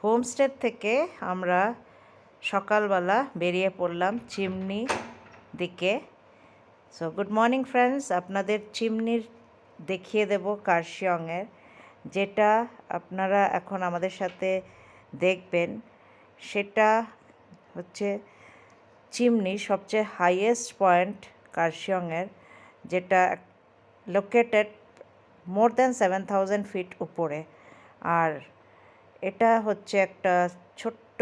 Homestay থেকে আমরা সকালবেলা বেরিয়ে পড়লাম চিমনি দিকে। সো গুড মর্নিং ফ্রেন্ডস, আপনাদের চিমনির দেখিয়ে দেব কার্শিয়ংয়ের, যেটা আপনারা এখন আমাদের সাথে দেখবেন। সেটা হচ্ছে চিমনি সবচেয়ে হাইয়েস্ট পয়েন্ট কার্শিয়ংয়ের, যেটা লোকেটেড মোর দ্যান 7000 ফিট উপরে। আর এটা হচ্ছে একটা ছোট্ট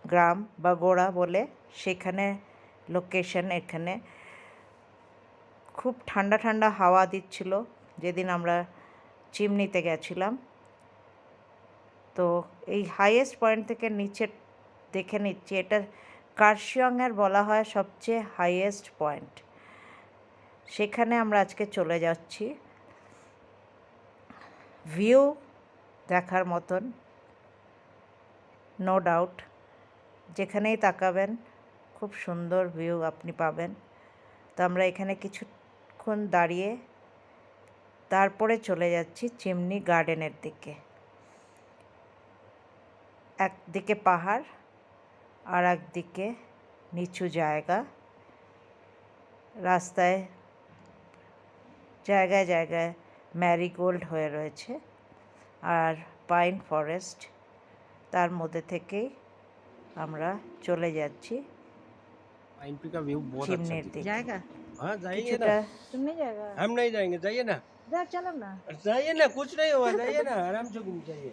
গ্রাম বা গোড়া বলে সেখানে লোকেশন। এখানে খুব ঠান্ডা ঠান্ডা হাওয়া দিচ্ছিল যেদিন আমরা চিমনিতে গেছিলাম। তো এই হাইয়েস্ট পয়েন্ট থেকে নিচে দেখে নিচ্ছি, এটা কার্শিয়ংয়ের বলা হয় সবচেয়ে হাইয়েস্ট পয়েন্ট। সেখানে আমরা আজকে চলে যাচ্ছি। ভিউ দেখার মতন, নো ডাউট, যেখানেই তাকাবেন খুব সুন্দর ভিউ আপনি পাবেন। তো আমরা এখানে কিছুক্ষণ দাঁড়িয়ে তারপরে চলে যাচ্ছি চিমনি গার্ডেনের দিকে। একদিকে পাহাড় আর একদিকে নিচু জায়গা, রাস্তায় জায়গায় জায়গায় ম্যারিগোল্ড হয়ে রয়েছে আর পাইন ফরেস্ট। তার মধ্যে থেকেই আমরা চলে যাচ্ছি पाइन ट्री का व्यू बहुत अच्छा चिमनीर दिखता है। जाएगा। हाँ जाइए কিছুটা ना, तुम नहीं जाएगा? हम नहीं जाएंगे, जाइए ना, चलो ना। जाइए ना, कुछ नहीं हुआ, जाइए ना, आराम से घूम जाइए।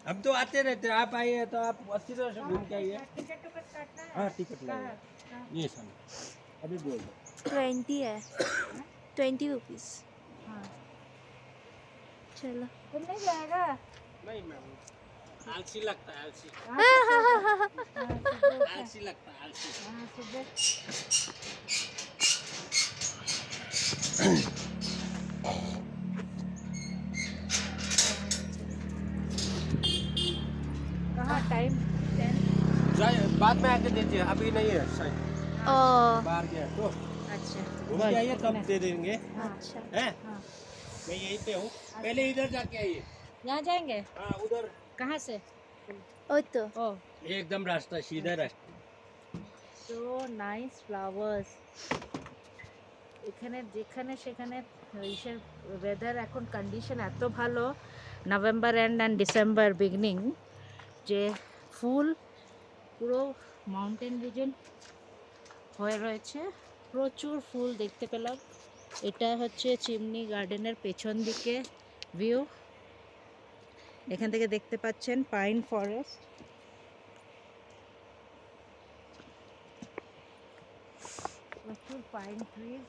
हम तो आते रहते हैं, आप आए हैं तो आप अच्छी तरह से घूम के आइए। टिकट काटना है? हाँ टिकट लगेगा, ये सामने अभी बोल दो। 20 है 20 रुपीज़। हाँ। चलो तुम नहीं जाएगा? नहीं मैम, आलसी लगता है, आलसी आलसी लगता है, आलसी। कहाँ टाइम? जाइए, बाद में आके दीजिए, अभी नहीं है शायद, ओ बाहर गया तो अच्छा घूम के आइए तब दे देंगे। अच्छा हैं हाँ। मैं यहीं पे हूँ, पहले इधर जाके आइए। यहाँ जाएंगे? हाँ उधर, कहाँ से? ओ तो ओ एकदम रास्ता सीधा रास्ता। So nice flowers. এখানে যেখানে সেখানে ইসের ওয়েদার এখন কন্ডিশন এত ভালো, November end and December beginning, যে ফুল পুরো মাউন্টেন রিজন হয়ে রয়েছে, প্রচুর ফুল দেখতে পেলাম। এটা হচ্ছে চিমনি গার্ডেনের পেছন দিকে ভিউ। এখান থেকে দেখতে পাচ্ছেন পাইন ফরেস্ট। প্রচুর পাইন ট্রিজ।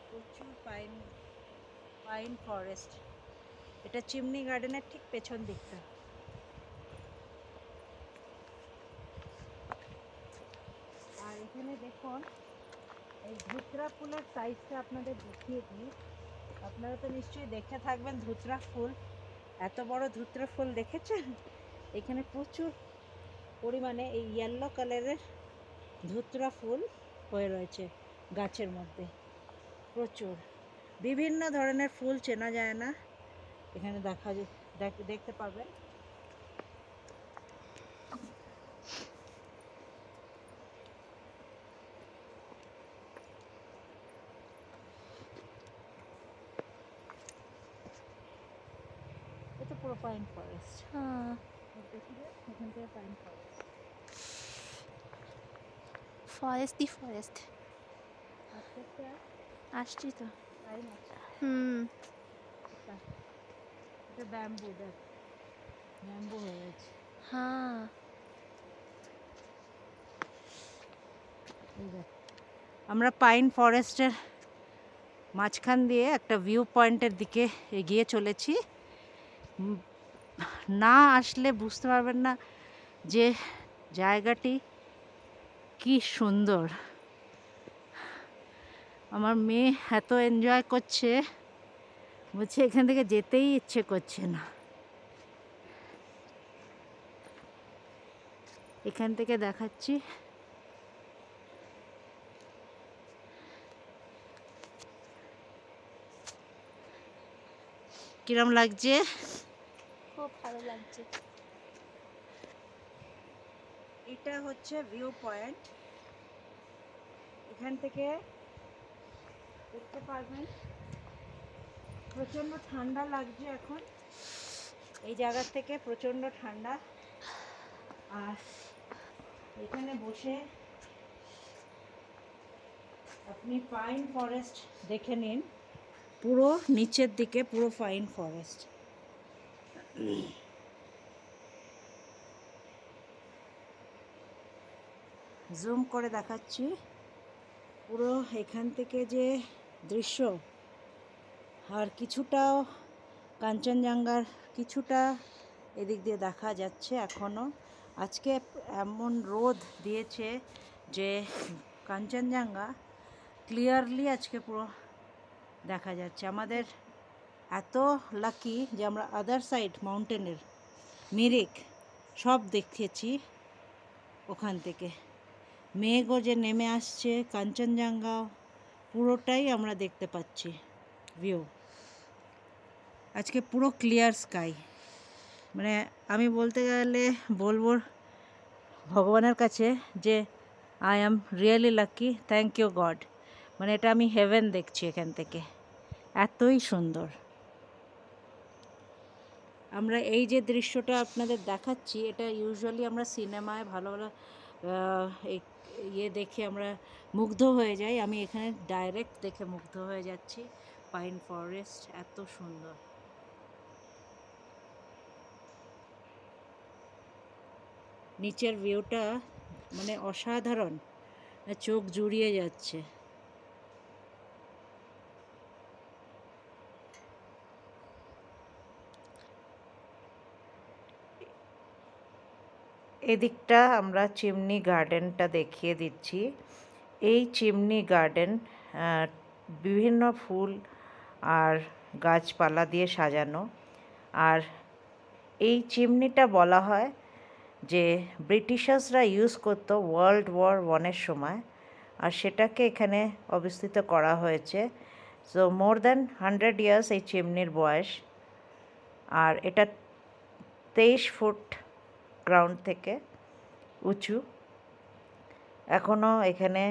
প্রচুর পাইন ফরেস্ট। এটা চিমনি গার্ডেনের ঠিক পেছন দিকটা। আর এখানে দেখুন এই ধুতরা ফুলের সাইজটা আপনাদের দেখিয়ে দিই। আপনারা তো নিশ্চয়ই দেখে থাকবেন ধুতরা ফুল। এত বড় ধুতরা ফুল দেখেছেন? এখানে প্রচুর পরিমাণে এই ইয়েলো কালারের ধুতরা ফুল হয়ে রয়েছে গাছের মধ্যে। প্রচুর বিভিন্ন ধরনের ফুল, চেনা যায় না, এখানে দেখতে পাবেন। এটা পুরো পাইন ফরেস্ট। हाँ দেখবে এখান থেকে পাইন ফরেস্ট। फॉरेस्ट ही फॉरेस्ट আস্তে আস্তে আসছি তো পাইন আছে। এটা ব্যাম্বু, দেখ ব্যাম্বু হয়ে গেছে। हाँ এই দেখ, আমরা পাইন ফরেস্টের মাঝখান দিয়ে একটা ভিউ পয়েন্টের দিকে এগিয়ে চলেছি। না আসলে বুঝতে পারবেন না যে জায়গাটি কি সুন্দর। আমার মেয়ে এত এনজয় করছে, বলছে এখান থেকে যেতেই ইচ্ছে করছে না। এখান থেকে দেখাচ্ছি কিরম লাগছে? খুব ভালো লাগছে। এটা হচ্ছে ভিউ পয়েন্ট। এখান থেকে দেখতে পারবেন প্রচণ্ড ঠান্ডা লাগছে এখন, এই জায়গার থেকে প্রচণ্ড ঠান্ডা। আর এখানে বসে আপনি পাইন ফরেস্ট দেখে নিন, পুরো নিচের দিকে পুরো পাইন ফরেস্ট। জুম করে দেখাচ্ছি পুরো এখান থেকে যে দৃশ্য, আর কিছুটা কাঞ্চনজঙ্ঘার কিছুটা এদিক দিয়ে দেখা যাচ্ছে এখনও। আজকে এমন রোদ দিয়েছে যে কাঞ্চনজঙ্ঘা ক্লিয়ারলি আজকে পুরো দেখা যাচ্ছে। আমাদের এত লাকি যে আমরা আদার সাইড মাউন্টেনের মিরিক সব দেখেছি ওখান থেকে। মেঘও যে নেমে আসছে, কাঞ্চনজঙ্ঘা পুরোটাই আমরা দেখতে পাচ্ছি ভিউ। আজকে পুরো ক্লিয়ার স্কাই, মানে আমি বলতে গেলে বলবো ভগবানের কাছে যে I am really lucky, thank you God. মানে এটা আমি হেভেন দেখছি এখান থেকে, এতই সুন্দর। আমরা এই যে দৃশ্যটা আপনাদের দেখাচ্ছি, এটা ইউজুয়ালি আমরা সিনেমায় ভালো ভালো ইয়ে দেখে আমরা মুগ্ধ হয়ে যাই। আমি এখানে ডাইরেক্ট দেখে মুগ্ধ হয়ে যাচ্ছি। পাইন ফরেস্ট এত সুন্দর। নিচের ভিউটা মানে অসাধারণ, চোখ জুড়িয়ে যাচ্ছে। এদিকটা আমরা চিমনি গার্ডেনটা দেখিয়ে দিচ্ছি। এই চিমনি গার্ডেন বিভিন্ন ফুল আর গাছপালা দিয়ে সাজানো। আর এই চিমনিটা বলা হয় যে ব্রিটিশার্সরা ইউজ করতো ওয়ার্ল্ড ওয়ার 1-এর সময়, আর সেটাকে এখানে অবস্থিত করা হয়েছে। সো মোর দ্যান 100 ইয়ার্স এই চিমনির বয়স। আর এটা 23 ফুট গ্রাউন্ড থেকে উঁচু। এখনও এখানে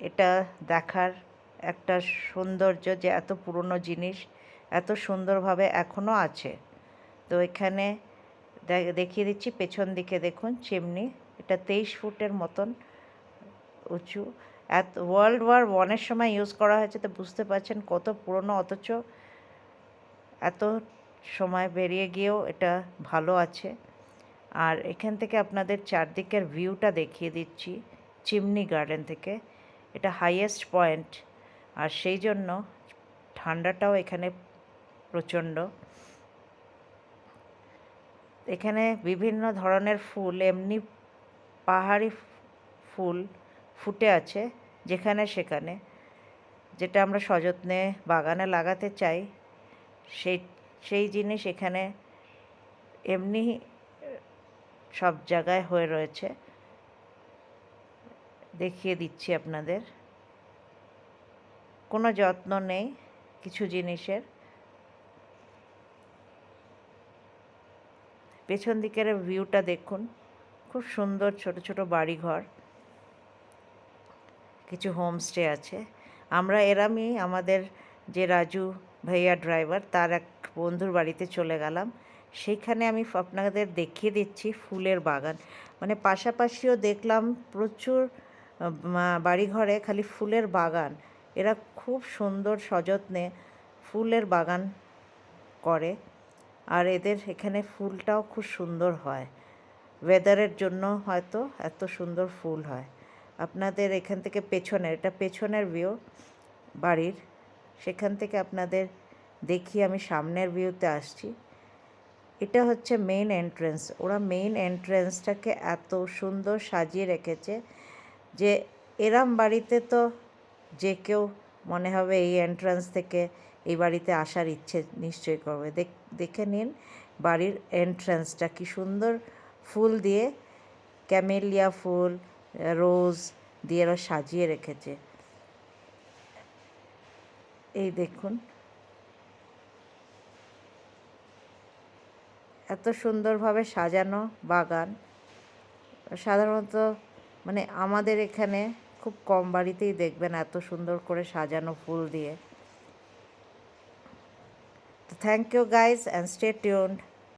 এটা দেখার একটা সৌন্দর্য যে এত পুরনো জিনিস এত সুন্দরভাবে এখনও আছে। তো এখানে দেখিয়ে দিচ্ছি, পেছন দিকে দেখুন চিমনি, এটা 23 ফুটের মতন উঁচু। ওয়ার্ল্ড ওয়ার 1-এর সময় ইউজ করা হয়েছে, তো বুঝতে পারছেন কত পুরনো, অথচ এত সময় বেরিয়ে গিয়েও এটা ভালো আছে। আর এখান থেকে আপনাদের চারদিকের ভিউটা দেখিয়ে দিচ্ছি চিমনি গার্ডেন থেকে। এটা হাইয়েস্ট পয়েন্ট, আর সেই জন্য ঠান্ডাটাও এখানে প্রচণ্ড। এখানে বিভিন্ন ধরনের ফুল, এমনি পাহাড়ি ফুল ফুটে আছে যেখানে সেখানে, যেটা আমরা সযত্নে বাগানে লাগাতে চাই সেই জিনিস এখানে এমনি সব জায়গায় হয়ে রয়েছে। দেখিয়ে দিচ্ছি আপনাদের, কোনো যত্ন নেই কিছু জিনিসের। পেছন দিকের ভিউটা দেখুন, খুব সুন্দর ছোট ছোট বাড়িঘর, কিছু হোমস্টে আছে। আমরা এরামই আমাদের যে রাজু ভাইয়া ড্রাইভার, তার এক বন্ধুর বাড়িতে চলে গেলাম। সেইখানে আমি আপনাদের দেখিয়ে দিচ্ছি ফুলের বাগান, মানে পাশাপাশিও দেখলাম প্রচুর বাড়িঘরে খালি ফুলের বাগান। এরা খুব সুন্দর সযত্নে ফুলের বাগান করে, আর এদের এখানে ফুলটাও খুব সুন্দর হয়। ওয়েদারের জন্য হয়তো এত সুন্দর ফুল হয়। আপনাদের এখান থেকে পেছনের, এটা পেছনের ভিউ বাড়ির, সেখান থেকে আপনাদের দেখি আমি সামনের ভিউতে আসছি। এটা হচ্ছে মেইন এন্ট্রেন্স। ওরা মেইন এন্ট্রেন্সটাকে এত সুন্দর সাজিয়ে রেখেছে যে এরম বাড়িতে তো যে কেউ মনে হবে এই এন্ট্রান্স থেকে এই বাড়িতে আসার ইচ্ছে নিশ্চয়ই করবে। দেখে নিন বাড়ির এন্ট্রান্সটা কি সুন্দর ফুল দিয়ে, ক্যামেলিয়া ফুল, রোজ দিয়ে এরা সাজিয়ে রেখেছে। এই দেখুন, এত সুন্দরভাবে সাজানো বাগান সাধারণত মানে আমাদের এখানে খুব কম বাড়িতেই দেখবেন এত সুন্দর করে সাজানো ফুল দিয়ে। Thank you guys and stay tuned.